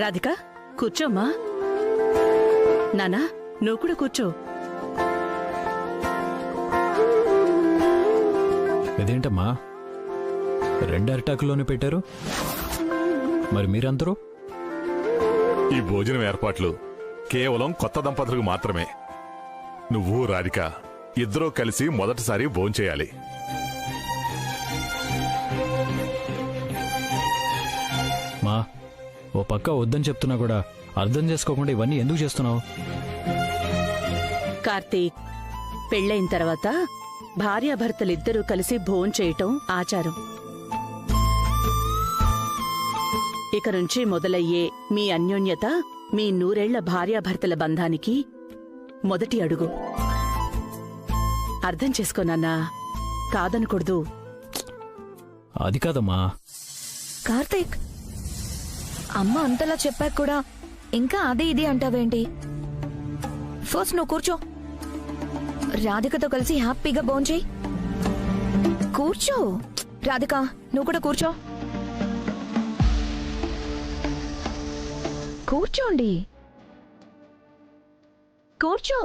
రాధిక కూర్చోమ్మా. నానా నువ్వు కూడా కూర్చో. ఇదేంటమ్మా 2 అరిటాకుల్లోనే పెట్టారు? మరి మీరందరూ? ఈ భోజనం ఏర్పాట్లు కేవలం కొత్త దంపతులకు మాత్రమే. నువ్వు రాధిక ఇద్దరూ కలిసి మొదటిసారి భోంచేయాలి. మా ఓ పక్క వద్దని చెప్తున్నా కూడా అర్థం చేసుకోకుండా ఇవన్నీ ఎందుకు చేస్తున్నావు? కార్తీక్, పెళ్ళైన తర్వాత భార్యాభర్తలిద్దరూ కలిసి భోంచేయటం ఆచారం. ఇక నుంచి మొదలయ్యే మీ అన్యోన్యత మీ 100 ఏళ్ల భార్యాభర్తల బంధానికి మొదటి అడుగు. అర్థం చేసుకోనన్నా, కాదనకూడదు. అది కాదమ్మా. కార్తీక్, అమ్మ అంతలా చెప్పాక కూడా ఇంకా అదే ఇది అంటావేంటి? ఫస్ట్ నువ్వు కూర్చో. రాధికతో కలిసి హ్యాపీగా భోంచేయి. కూర్చో రాధిక, నువ్వు కూడా కూర్చో. కూర్చోండి, కూర్చో.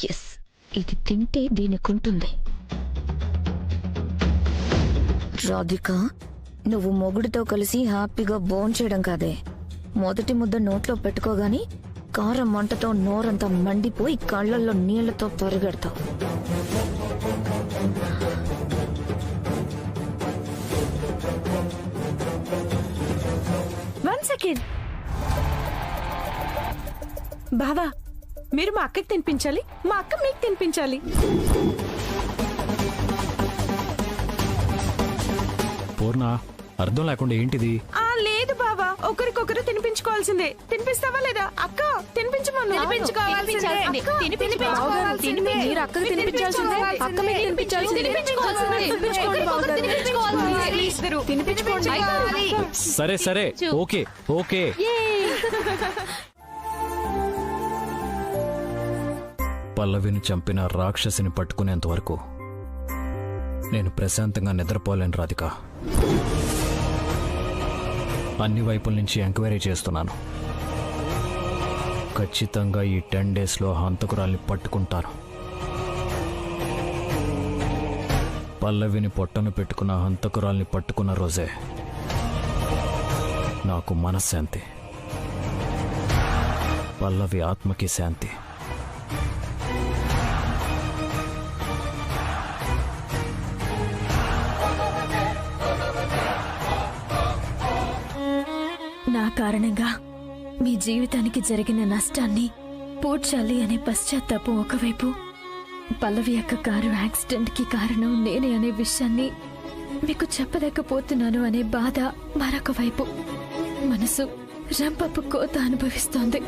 ఎస్, ఇది తింటే దీనికుంటుంది. రాధిక, నువ్వు మొగుడితో కలిసి హ్యాపీగా భోంచేయడం కాదే, మొదటి ముద్ద నోట్లో పెట్టుకోగాని కారం మంటతో నోరంతా మండిపోయి కళ్ళల్లో నీళ్లతో పరిగెడతావు. One second. బావా, మీరు మా అక్కకి తినిపించాలి, మా అక్క మీకు తినిపించాలి. పూర్ణ, అర్థం లేకుండా ఏంటిది? లేదు బావా, ఒకరికొకరు తినిపించుకోవాల్సిందే. తినిపిస్తావా లేదా? అక్క తినిపించమను. సరే సరే, ఓకే ఓకే. పల్లవిని చంపిన రాక్షసిని పట్టుకునేంత వరకు నేను ప్రశాంతంగా నిద్రపోలేను రాధిక. అన్ని వైపుల నుంచి ఎంక్వైరీ చేస్తున్నాను. ఖచ్చితంగా ఈ 10 డేస్లో హంతకురాల్ని పట్టుకుంటాను. పల్లవిని పొట్టను పెట్టుకున్న హంతకురాల్ని పట్టుకున్న రోజే నాకు మనశ్శాంతి, పల్లవి ఆత్మకి శాంతి. నా కారణంగా మీ జీవితానికి జరిగిన నష్టాన్ని పూడ్చాలి అనే పశ్చాత్తాపం ఒకవైపు, పల్లవి యొక్క కారు యాక్సిడెంట్కి కారణం నేనే అనే విషయాన్ని మీకు చెప్పలేకపోతున్నాను అనే బాధ మరొక వైపు. మనసు రంపపు కోత అనుభవిస్తోంది.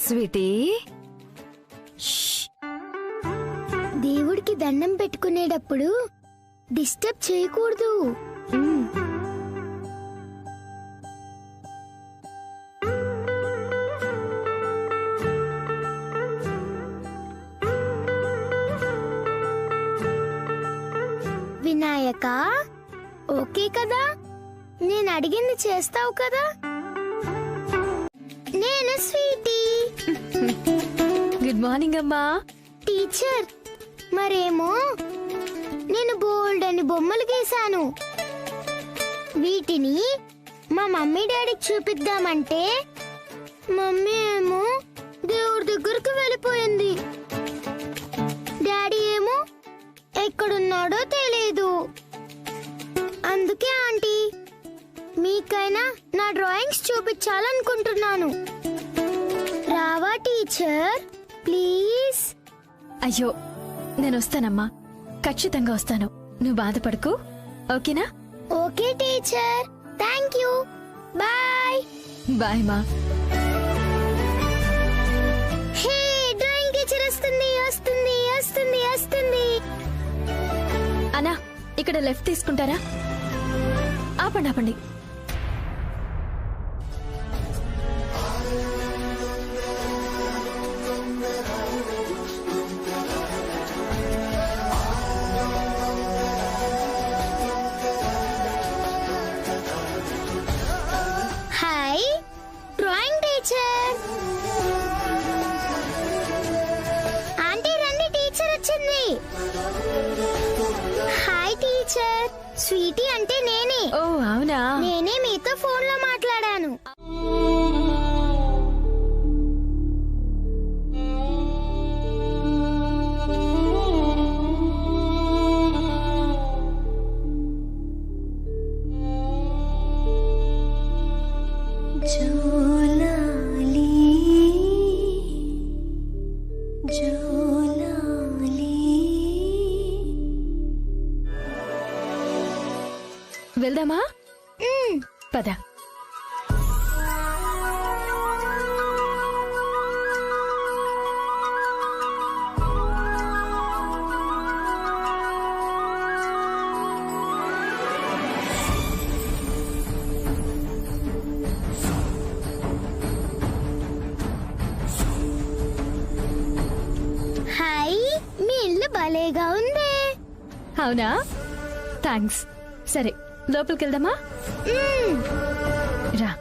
స్వీటీ, దేవుడికి దండం పెట్టుకునేటప్పుడు డిస్టర్బ్ చేయకూడదు. ఓకే కదా? నేను అడిగింది చేస్తావు కదా? నేను స్వీటీ. గుడ్ మార్నింగ్ అమ్మా. టీచర్, మరేమో నేను బోల్డ్ అని బొమ్మలు గీశాను. వీటిని మా మమ్మీ డాడీకి చూపిద్దామంటే మమ్మీ ఏమో దేవుడి దగ్గరకు వెళ్ళిపోయింది. డాడీ ఏమో ఎక్కడున్నాడో తెలియదు. అందుకే ఆంటీ, మీకైనా నా డ్రాయింగ్స్ చూపించాలనుకుంటున్నాను. రావా టీచర్? ప్లీజ్. అయ్యో, నేను వస్తానమ్మా, ఖచ్చితంగా వస్తాను. నువ్వు బాధపడకు, ఓకేనా? Okay teacher, thank you. Bye. Bye మా. హే, డ్రాయింగ్ టీచర్ వస్తుంది వస్తుంది వస్తుంది వస్తుంది. అన్నా, ఇక్కడ లెఫ్ట్ తీసుకుంటారా? ఆపండి ఆపండి. Hi drawing teacher. ఆంటీ రండి, టీచర్ వచ్చింది. Hi teacher. స్వీటీ అంటే నేనే. ఓ అవునా? నేనే మీతో ఫోన్ లో మాట్లాడాను. వెళ్దామా? పద. హాయ్, మీ ఇల్లు భలేగా ఉంది. అవునా? థ్యాంక్స్. సరే, లోపలికి వెళ్దామా? రా.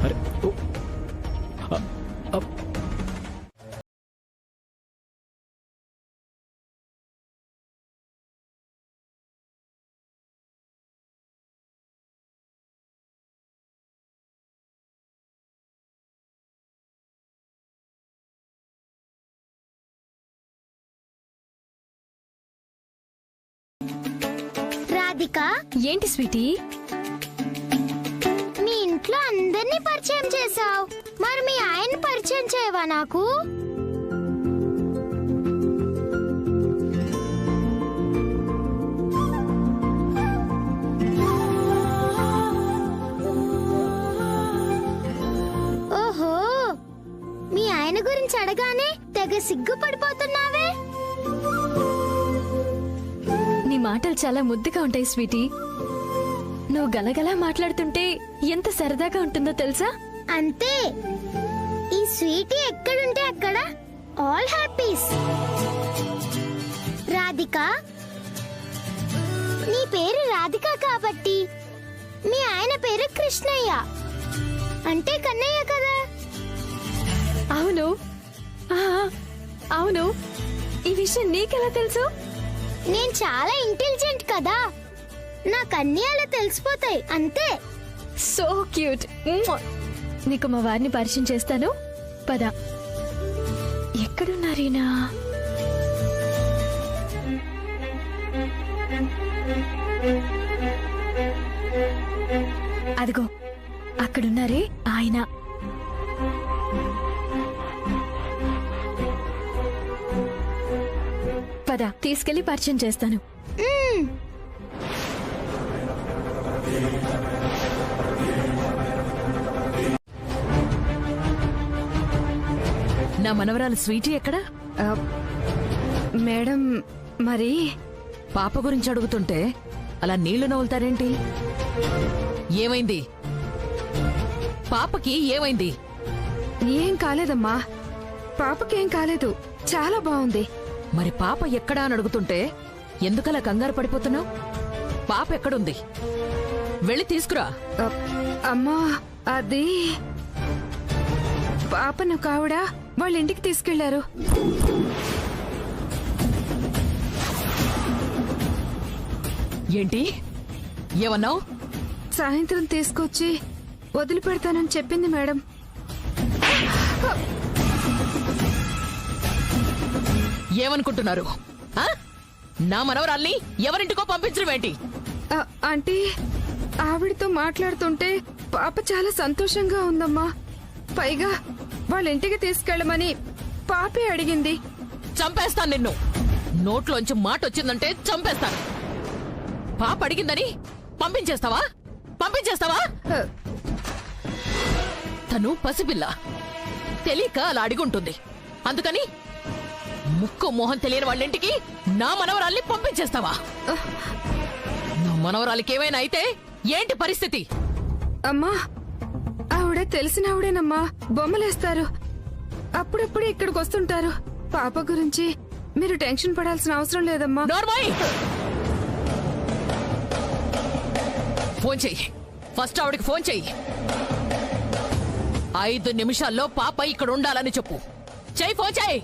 అరే ఓ. రాధిక, ఏంటి స్వీటీ? మీ ఇంట్లో అందరినీ పరిచయం చేసావు, మరి మీ ఆయన పరిచయం చేయవా నాకు? ఓహో, మీ ఆయన గురించి అడగానే తెగ సిగ్గుపడిపోతున్నావే. నీ మాటలు చాలా ముద్దుగా ఉంటాయి స్వీటీ. నువ్వు గలగలా మాట్లాడుతుంటే ఎంత సరదాగా ఉంటుందో తెలుసా? అంతే, ఈ స్వీటీ ఎక్కడుంటే అక్కడ ఆల్ హ్యాపీస్. రాధిక, నీ పేరు రాధిక కాబట్టి మీ ఆయన పేరు కృష్ణయ్య, అంటే కన్నయ్య కదా? అవును. అవును, ఈ విషయం నీకెలా తెలుసు? నేను చాలా ఇంటెలిజెంట్ కదా, నాకు అన్ని అలా తెలిసిపోతాయి అంతే. So cute. నీకు మా వారిని పరిచయం చేస్తాను, పద. ఎక్కడున్నారీనా? అదిగో అక్కడున్నారే ఆయన. పద తీసుకెళ్లి పరిచయం చేస్తాను. నా మనవరాలు స్వీటీ ఎక్కడా? మేడం మరి పాప గురించి అడుగుతుంటే అలా నీళ్లు నవ్వులుతారేంటి? ఏమైంది? పాపకి ఏమైంది? ఏం కాలేదమ్మా, పాపకేం కాలేదు, చాలా బాగుంది. మరి పాప ఎక్కడా అని అడుగుతుంటే ఎందుకలా కంగారు పడిపోతున్నావు? పాప ఎక్కడుంది? వెళ్ళి తీసుకురా. అమ్మా అది పాపను కావిడ వాళ్ళ ఇంటికి తీసుకెళ్లారు. ఏంటి ఏమన్నావు? సాయంత్రం తీసుకొచ్చి వదిలిపెడతానని చెప్పింది మేడం. ఏమనుకుంటున్నారు? ఆ? నా మనవరాల్ని ఎవరింటికో పంపించడం ఏంటి? ఆంటీ, ఆవిడతో మాట్లాడుతుంటే పాప చాలా సంతోషంగా ఉందమ్మా. పైగా వాళ్ళ ఇంటికి తీసుకెళ్లమని పాపే అడిగింది. చంపేస్తాను నిన్ను. నోట్లోంచి మాట వచ్చిందంటే చంపేస్తాను. పాప అడిగిందని పంపించేస్తావా? పంపించేస్తావా? తను పసిపిల్ల, తెలియక అలా అడిగుంటుంది. అందుకని ముక్కు మోహం తెలియని వాళ్ళింటికి నా మనవరాల్ని పంపించేస్తావా? నా మనవరాలికి ఏమైనా అయితే ఏంటి పరిస్థితి? అమ్మా, ఆవిడ తెలిసిన ఆవిడేనమ్మా, బొమ్మలేస్తారు. అప్పుడప్పుడు ఇక్కడికి వస్తుంటారు. పాప గురించి మీరు టెన్షన్ పడాల్సిన అవసరం లేదమ్మా. నోర్మోయ్! ఫోన్ చెయ్యి. ఫస్ట్ ఆవిడకి ఫోన్ చెయ్యి. 5 నిమిషాల్లో పాప ఇక్కడ ఉండాలని చెప్పు. చెయ్యి, ఫోన్ చెయ్యి.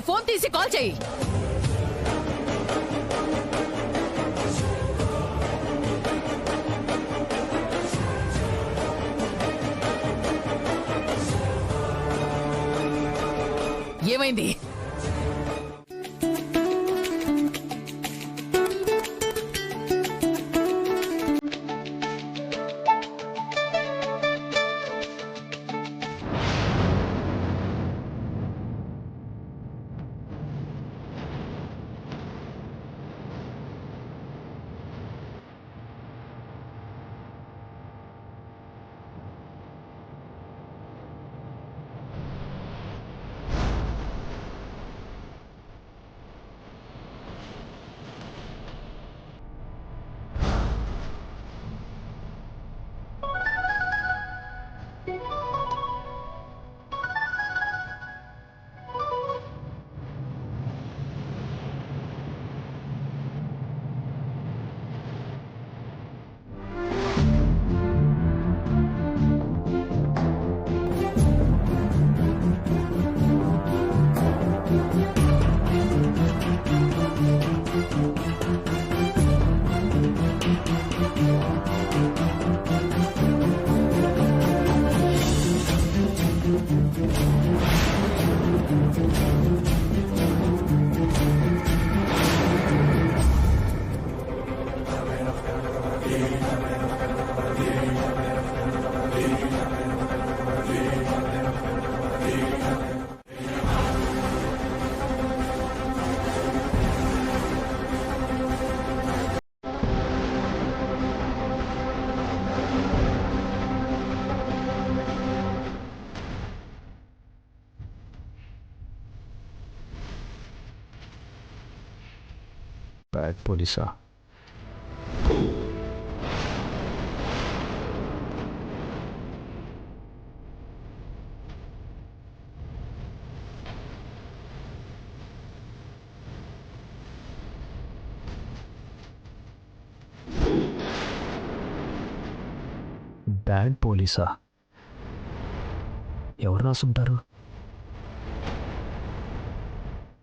ఫోన్ తీసి కాల్ చెయ్యి. ఏమైంది? బ్యాడ్ పోలీసా? బ్యాడ్ పోలీసా? ఎవరు రాసుంటారు?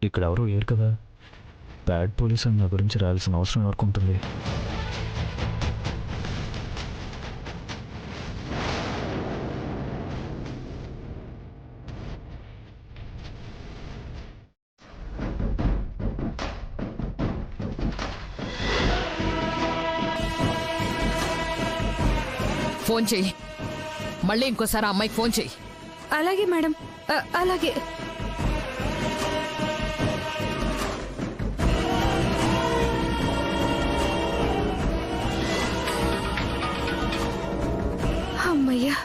ఇక్కడ ఎవరు లేరు కదా. బ్యాడ్ పోలీస్ అని నా గురించి రాయాల్సిన అవసరం ఎవరికి ఉంటుంది? ఫోన్ చెయ్యి. మళ్ళీ ఇంకోసారి ఆ అమ్మాయికి ఫోన్ చెయ్యి. అలాగే మేడం, అలాగే. అమ్మయ్యా.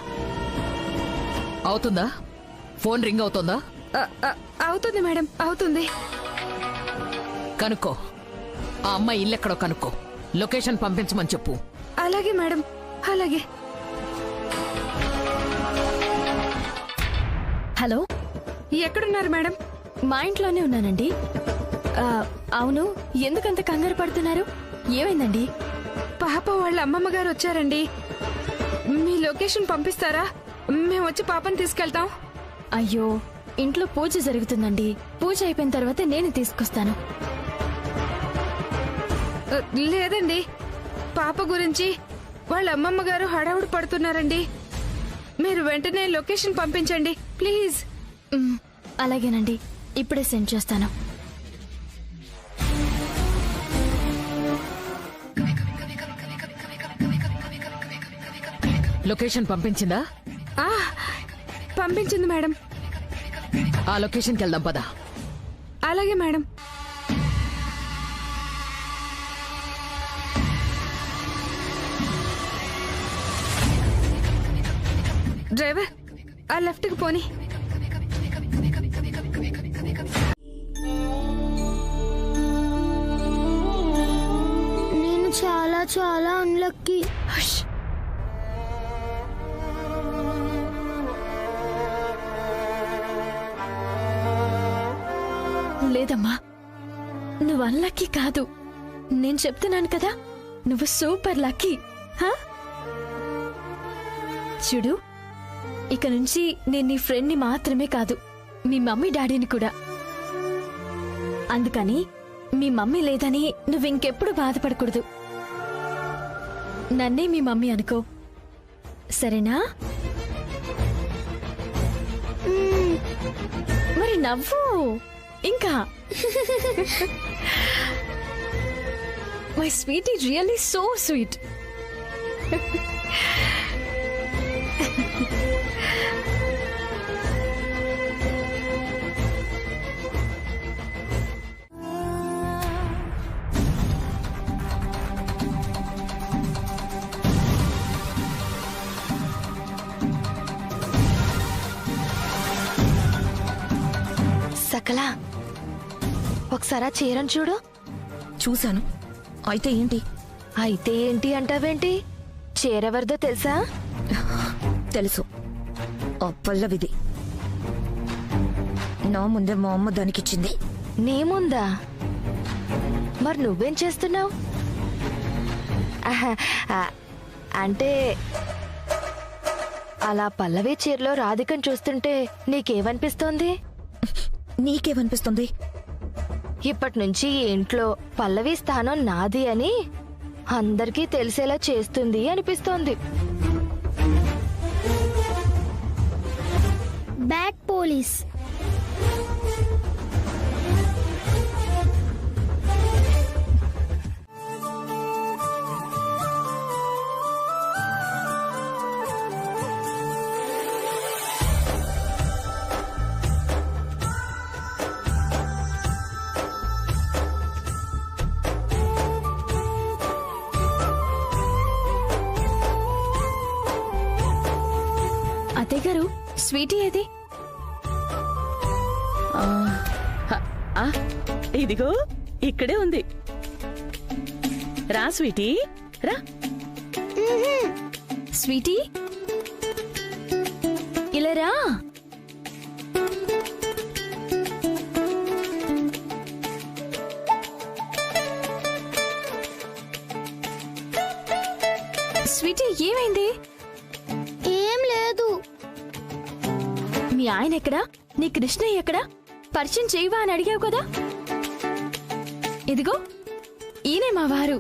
అవుతుందా? ఫోన్ రింగ్ అవుతుందా? అవుతుంది మేడం, అవుతుంది. కనుక్కో, ఆ అమ్మాయి ఇల్లెక్కడో కనుక్కో, లొకేషన్ పంపించమని చెప్పు. అలాగే మేడం, అలాగే. హలో, ఎక్కడున్నారు మేడం? మా ఇంట్లోనే ఉన్నానండి. అవును, ఎందుకంత కంగారు పడుతున్నారు? ఏమైందండి? పాప వాళ్ళ అమ్మమ్మ గారు వచ్చారండి. మీ లొకేషన్ పంపిస్తారా? మేము వచ్చి పాపని తీసుకెళ్తాం. అయ్యో, ఇంట్లో పూజ జరుగుతుందండి. పూజ అయిపోయిన తర్వాత నేను తీసుకొస్తాను. లేదండి, పాప గురించి వాళ్ళ అమ్మమ్మ గారు హడావుడి పడుతున్నారండి. మీరు వెంటనే లొకేషన్ పంపించండి ప్లీజ్. అలాగేనండి, ఇప్పుడే సెండ్ చేస్తాను. లొకేషన్ పంపించిందా? పంపించింది మేడం. ఆ లొకేషన్కి వెళ్దాం పదా. అలాగే మేడం. డ్రైవర్, ఆ లెఫ్ట్కి పోని. నేను చాలా చాలా అన్లక్కీ. లేదమ్మా, నువ్వు అన్లక్కీ కాదు. నేను చెప్తున్నాను కదా, నువ్వు సూపర్ లక్కీ. చూడు, ఇక నుంచి నేను నీ ఫ్రెండ్ని మాత్రమే కాదు, మీ మమ్మీ డాడీని కూడా. అందుకని మీ మమ్మీ లేదని నువ్వింకెప్పుడు బాధపడకూడదు. నన్నే మీ మమ్మీ అనుకో, సరేనా? మరి నవ్వు ఇంకా. My sweetie really so sweet. సకలా, ఒకసారి ఆ చీరను చూడు. చూశాను. అయితే ఏంటి? అయితే ఏంటి అంటావేంటి? చీరెవరిదో తెలుసా? తెలుసు, ఆ పల్లవిది. నా ముందే మా అమ్మ దానికిచ్చింది. నీ ముందా? మరి నువ్వేం చేస్తున్నావు? అంటే అలా పల్లవి చీరలో రాధికను చూస్తుంటే నీకేమనిపిస్తోంది? నీకేమనిపిస్తుంది? ఇప్పటి నుంచి ఈ ఇంట్లో పల్లవి స్థానం నాది అని అందరికీ తెలిసేలా చేస్తుంది అనిపిస్తోంది. Bad police. అత్తయ్య గారు, స్వీటీ ఏది? ఇదిగో ఇక్కడే ఉంది. రా స్వీటీ, రా. స్వీటీ, ఇలా రా. స్వీటీ, ఏమైంది? ఏం లేదు. మీ ఆయన ఎక్కడా? నీ కృష్ణయ్య ఎక్కడా? పరిచయం చేయవా అని అడిగావు కదా. ఇదిగో ఈయనే మా వారు.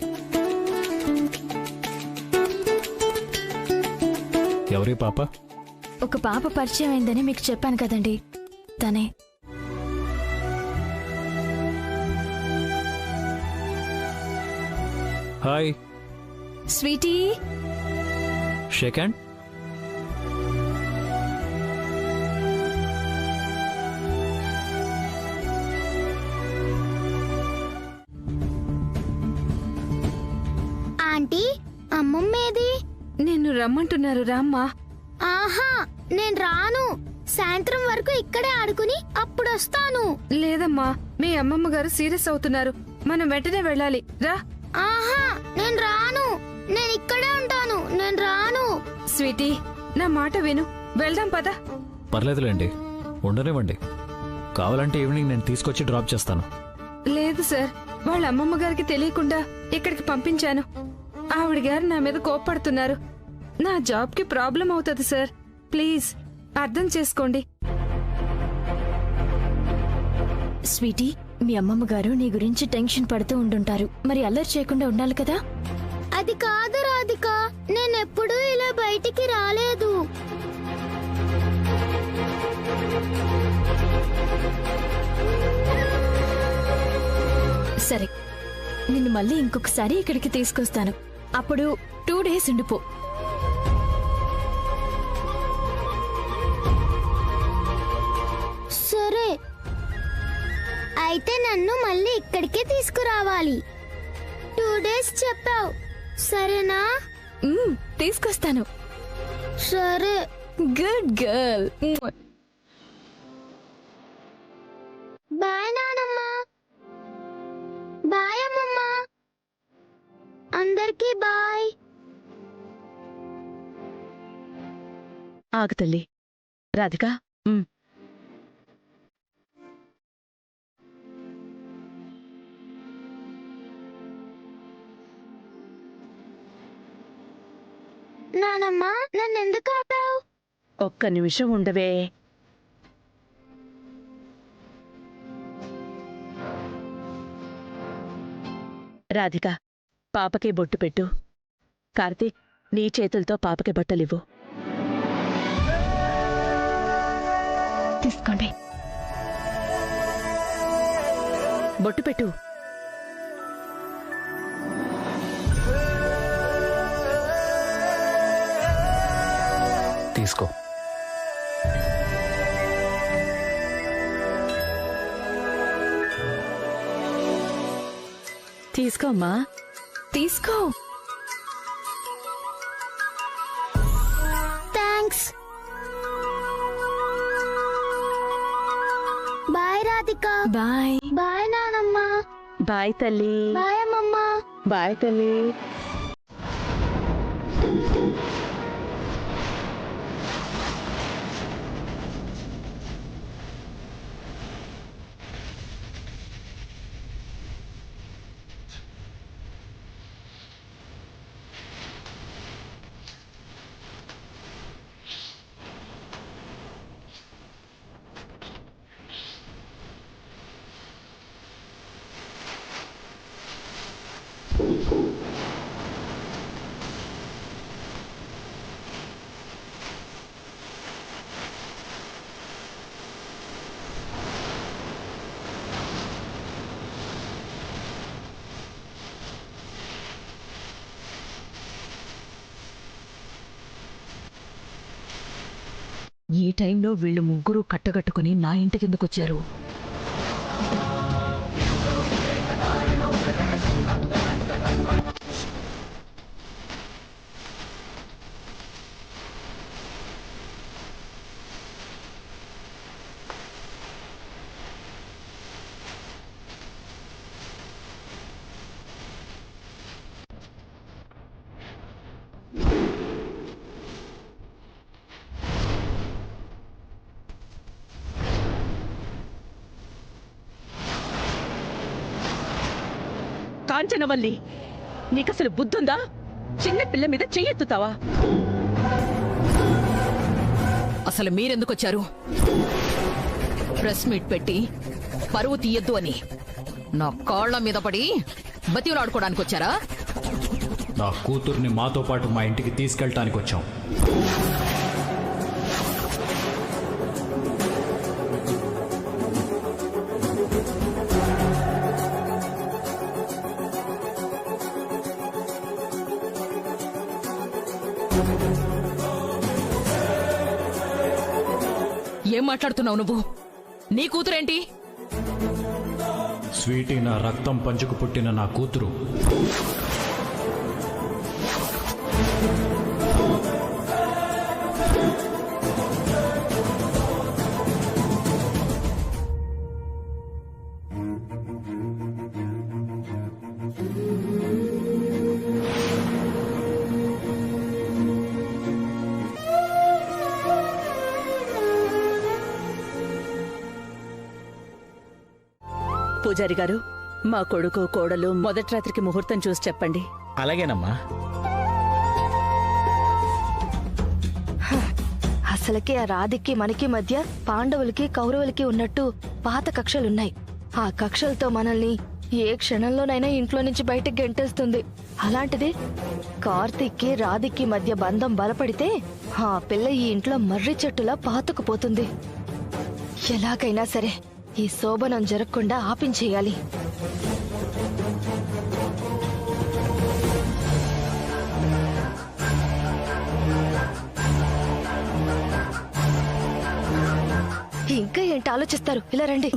ఎవరి పాప? ఒక పాప పరిచయం అయిందని మీకు చెప్పాను కదండి, తనే. Hi sweetie, shake hand. Aunty అమ్మమ్మేది? నిన్ను రమ్మంటున్నారు రామ్మా. ఆహా నేను రాను. సాయంత్రం వరకు ఇక్కడే ఆడుకుని అప్పుడొస్తాను. లేదమ్మా, మీ అమ్మమ్మ గారు సీరియస్ అవుతున్నారు. మనం వెంటనే వెళ్ళాలి. రా. ఆహా నేను రాను. నేను ఇక్కడే ఉంటాను. నేను రాను. స్వీటీ, నా మాట విను. వెళ్దాం పద. పర్లేదులేండి, ఉండనివ్వండి. కావాలంటే ఈవినింగ్ నేను తీసుకొచ్చి డ్రాప్ చేస్తాను. లేదు సార్, వాళ్ళ అమ్మమ్మ గారికి తెలియకుండా ఇక్కడికి పంపించాను. ఆవిడ గారు నా మీద కోప్పడుతున్నారు. నా జాబ్ కి ప్రాబ్లం అవుతుంది సార్. ప్లీజ్ అర్థం చేసుకోండి. స్వీటీ, మీ అమ్మమ్మ గారు నీ గురించి టెన్షన్ పడుతూ ఉండుంటారు. మరి అల్లరి చేయకుండా ఉండాలి కదా. అది కాదు రాధిక, నేనెప్పుడూ ఇలా బయటికి రాలేదు. సరే, నిన్ను మళ్ళీ ఇంకొకసారి ఇక్కడికి తీసుకొస్తాను. అప్పుడు 2 days ఉండిపో. సరే, అయితే నన్ను మళ్ళీ ఇక్కడికే తీసుకురావాలి. 2 days చెప్పావు, సరేనా? తీసుకొస్తాను. సరే. Good girl. బాయ్ నానమ్మ. బాయ్ అమ్మమ్మ. అందరికీ బాయ్. ఆగు తల్లి. రాధిక, నానమ్మ నన్ను ఎందుకు ఆపావు? ఒక్క నిమిషం ఉండవే. రాధిక, పాపకి బొట్టు పెట్టు. కార్తీక్, నీ చేతులతో పాపకి బట్టలివ్వు. తీసుకోండి. బొట్టు పెట్టు. తీసుకో. తీసుకోమ్మా. తీసుకో. Thanks. Bye Radhika. Bye. Bye నానమ్మ. బాయ్ తల్లి. బాయ్ అమ్మమ్మ. బాయ్ తల్లి. ఈ టైంలో వీళ్ళు ముగ్గురు కట్టగట్టుకుని నా ఇంటికెందుకొచ్చారు? కాంచనవల్లి, నీకసలు బుద్ధుందా? చిన్న పిల్ల మీద చెయ్యెత్తుతావా? అసలు మీరెందుకొచ్చారు? ప్రెస్ మీట్ పెట్టి పరువు తీయద్దు అని నా కాళ్ల మీద పడి బతివులాడుకోవడానికి వచ్చారా? నా కూతుర్ని మాతో పాటు మా ఇంటికి తీసుకెళ్ళటానికి వచ్చాం. ఏం మాట్లాడుతున్నావు నువ్వు? నీ కూతురేంటి? స్వీటీ నా రక్తం పంచుకు పుట్టిన నా కూతురు. పూజారి గారు, మా కొడుకు కోడలు మొదటి రాత్రికి ముహూర్తం చూసి చెప్పండి. అలాగేనమ్మా. అసలకే ఆ రాధికి మనకి మధ్య పాండవులకి కౌరవులకి ఉన్నట్టు పాత కక్షలున్నాయి. ఆ కక్షలతో మనల్ని ఏ క్షణంలోనైనా ఇంట్లో నుంచి బయటకు గెంటేస్తుంది. అలాంటిది కార్తీక్కి రాధికి మధ్య బంధం బలపడితే ఆ పిల్ల ఈ ఇంట్లో మర్రి చెట్టులా పాతుకుపోతుంది. ఎలాగైనా సరే ఈ శోభనం జరగకుండా ఆపించేయాలి. ఇంకా ఏంటి ఆలోచిస్తారు? ఇలా రండి.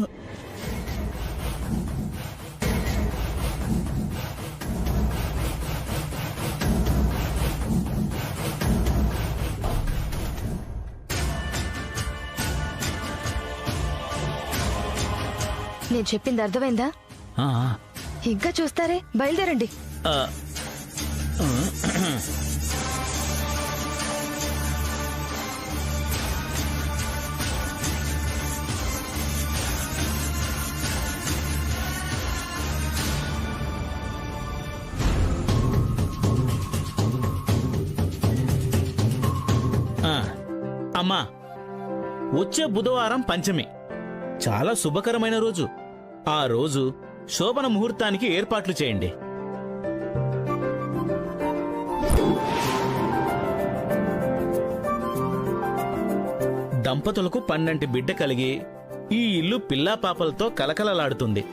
నేను చెప్పింది అర్థమైందా? ఇంకా చూస్తారే, బయలుదేరండి. అమ్మా, వచ్చే బుధవారం పంచమి, చాలా శుభకరమైన రోజు. ఆ రోజు శోభన ముహూర్తానికి ఏర్పాట్లు చేయండి. దంపతులకు 12 బిడ్డ కలిగి ఈ ఇల్లు పిల్లా పాపలతో కలకలలాడుతుంది.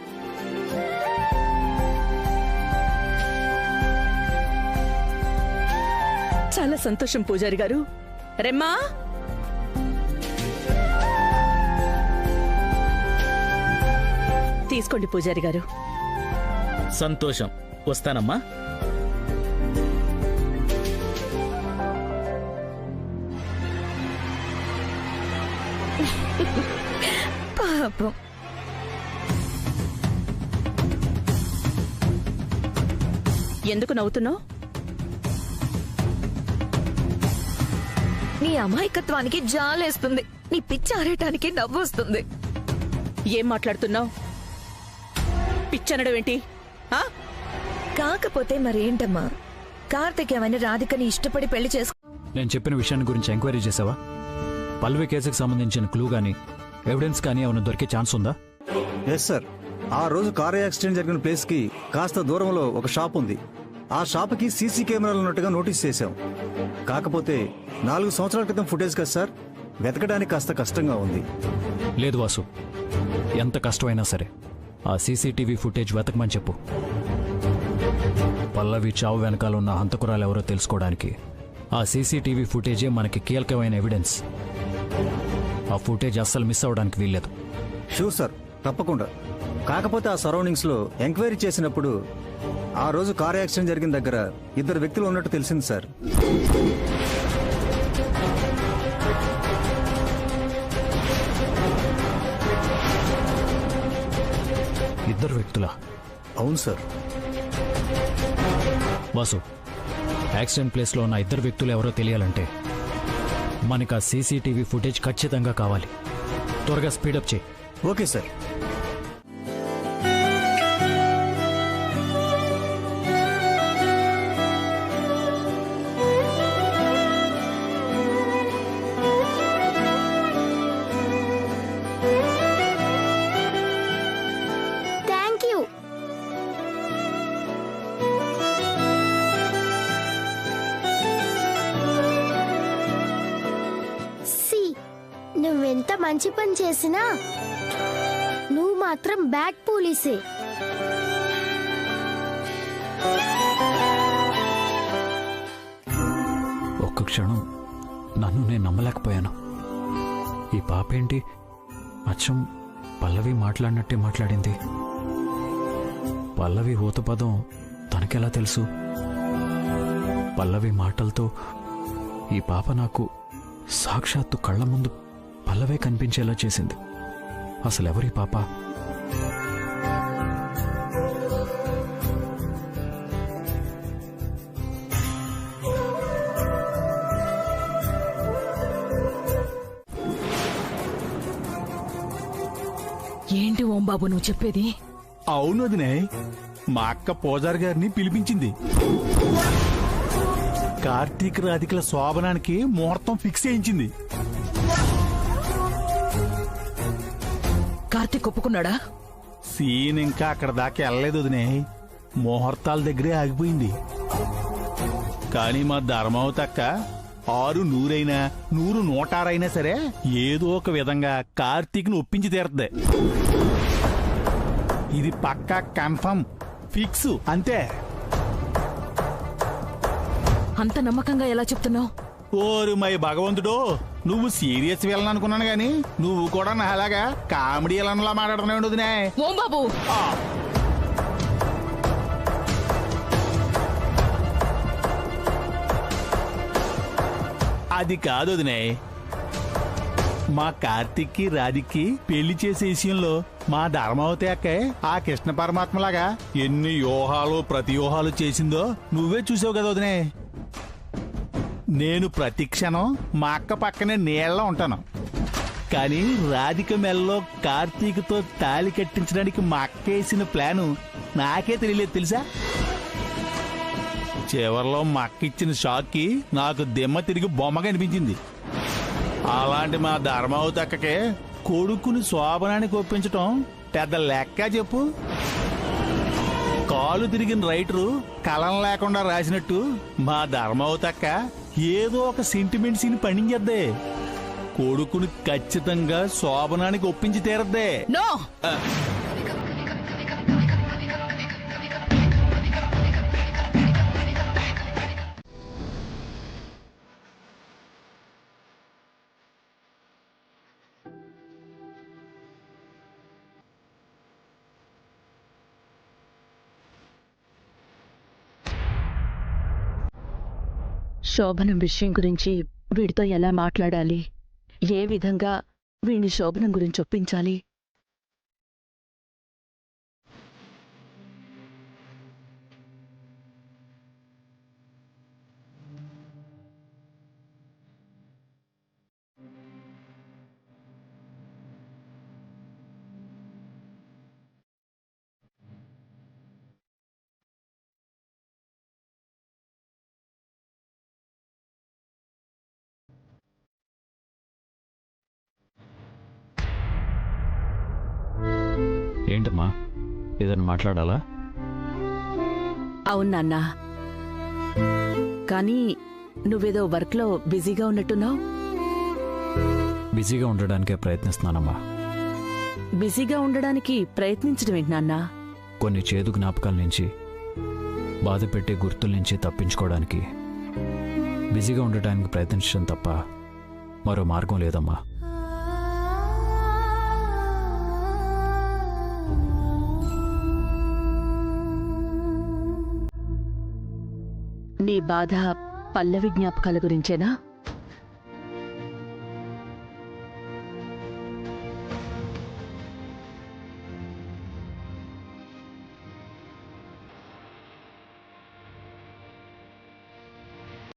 చాలా సంతోషం పూజారి గారు. రెమ్మా, తీసుకోండి పూజారి గారు. సంతోషం. వస్తానమ్మా. పాపం. ఎందుకు నవ్వుతున్నావు? నీ అమాయకత్వానికి జాలేస్తుంది. నీ పిచ్చి ఆరేయటానికి నవ్వు వస్తుంది. ఏం మాట్లాడుతున్నావు? పిచ్చనడం ఏంటి? కాకపోతే మరేంటమ్మా, కార్తిక్ ఏమైనా రాధికని ఇష్టపడి పెళ్లి చేసుకో. నేను చెప్పిన విషయాన్ని గురించి ఎంక్వైరీ చేసావా? పల్లవి కేసుకు సంబంధించిన క్లూ గానీ ఎవిడెన్స్ కానీ ఏమైనా దొరికే ఛాన్స్ ఉందా? Yes sir. ఆ రోజు కారు యాక్సిడెంట్ జరిగిన ప్లేస్ కి కాస్త దూరంలో ఒక షాప్ ఉంది. ఆ షాప్కి సీసీ కెమెరాలు ఉన్నట్టుగా నోటీస్ చేశాం. కాకపోతే 4 సంవత్సరాల క్రితం ఫుటేజ్ కదా సార్, వెతకడానికి కాస్త కష్టంగా ఉంది. లేదు వాసు, ఎంత కష్టమైనా సరే ఆ సీసీటీవీ ఫుటేజ్ వెతకమని చెప్పు. పల్లవి చావు వెనకాల ఉన్న హంతకురాలు ఎవరో తెలుసుకోవడానికి ఆ సీసీటీవీ ఫుటేజే మనకి కీలకమైన ఎవిడెన్స్. ఆ ఫుటేజ్ అస్సలు మిస్ అవ్వడానికి వీల్లేదు. షూర్ సార్, తప్పకుండా. కాకపోతే ఆ సరౌండింగ్స్ లో ఎంక్వైరీ చేసినప్పుడు ఆ రోజు కారు యాక్సిడెంట్ జరిగిన దగ్గర 2 వ్యక్తులు ఉన్నట్టు తెలిసింది సార్. ఇద్దరు వ్యక్తులా? అవును సార్. వాసు, యాక్సిడెంట్ ప్లేస్లో ఉన్న 2 వ్యక్తులు ఎవరో తెలియాలంటే మనకు ఆ సీసీటీవీ ఫుటేజ్ ఖచ్చితంగా కావాలి. త్వరగా స్పీడప్ చేయి. Okay sir. Thank you. నువ్వెంత మంచి పని చేసినా నువ్వు మాత్రం బ్యాడ్ పోలీసే. ఒక్క ఒక్క క్షణం నన్ను నేను నమ్మలేకపోయాను. ఈ పాప ఏంటి అచ్చం పల్లవి మాట్లాడినట్టే మాట్లాడింది. పల్లవి ఊతపదం తనకెలా తెలుసు? పల్లవి మాటలతో ఈ పాప నాకు సాక్షాత్తు కళ్ళ ముందు పల్లవే కనిపించేలా చేసింది. అసలెవరి పాప? ఏంటి ఓం బాబు నువ్వు చెప్పేది? అవును వదినే, మా అక్క పూజారి గారిని పిలిపించింది. కార్తీక్ రాధికల శోభనానికి ముహూర్తం ఫిక్స్ చేయించింది. కార్తీక్ ఒప్పుకున్నాడా? సీన్ ఇంకా అక్కడ దాకా వెళ్ళలేదు వదినే, ముహూర్తాల దగ్గరే ఆగిపోయింది. కానీ మా ధర్మావతి అక్క 6 100 100 106 సరే ఏదో ఒక విధంగా కార్తీక్ ను ఒప్పించి తీరద్దే. ఇది పక్కా కన్ఫర్మ్ ఫిక్స్ అంతే. అంత నమ్మకంగా ఎలా చెప్తున్నావు? ఓరు మై భగవంతుడు, నువ్వు సీరియస్ వెళ్ళను అనుకున్నాను గాని నువ్వు కూడా నాలాగా కామెడీ ఎలాలా మాట్లాడుతున్నావు వదినే. ఓం బాబు, అది కాదు వదినే, మా కార్తీక్కి రాధిక్కి పెళ్లి చేసే విషయంలో మా ధర్మావతి అక్కే ఆ కృష్ణ పరమాత్మలాగా ఎన్ని యోహాలు ప్రతియోహాలు చేసిందో నువ్వే చూసావు కదా వదినే. నేను ప్రతి క్షణం మా అక్క పక్కనే నీళ్ళ ఉంటాను. కానీ రాధిక మెల్లో కార్తీక్తో తాళి కట్టించడానికి మా అక్క వేసిన ప్లాను నాకే తెలియలేదు తెలుసా. చివర్లో మా అక్క ఇచ్చిన షాక్కి నాకు దిమ్మ తిరిగి బొమ్మగా అనిపించింది. అలాంటి మా ధర్మావతి అక్కకే కొడుకుని శోభనానికి ఒప్పించటం పెద్ద లెక్క చెప్పు. కాలు తిరిగిన రైటరు కలం లేకుండా రాసినట్టు మా ధర్మావతి అక్క ఏదో ఒక సెంటిమెంట్ సీన్ పండించేద్దే. కొడుకుని ఖచ్చితంగా శోభనానికి ఒప్పించి తీరద్దే. నో, శోభనం విషయం గురించి వీడితో ఎలా మాట్లాడాలి, ఏ విధంగా వీడిని శోభనం గురించి ఒప్పించాలి? ఏంటమ్మా, ఏదైనా మాట్లాడాలా? అవును నాన్న, కానీ నువ్వేదో వర్క్లో బిజీగా ఉన్నట్టున్నావు. బిజీగా ఉండడానికే ప్రయత్నిస్తున్నానమ్మా. బిజీగా ఉండడానికి ప్రయత్నించడం ఏంటి నాన్న? కొన్ని చేదు జ్ఞాపకాల నుంచి, బాధ పెట్టే గుర్తుల నుంచి తప్పించుకోవడానికి బిజీగా ఉండటానికి ప్రయత్నించడం తప్ప మరో మార్గం లేదమ్మా. నీ బాధ పల్లవి జ్ఞాపకాల గురించేనా?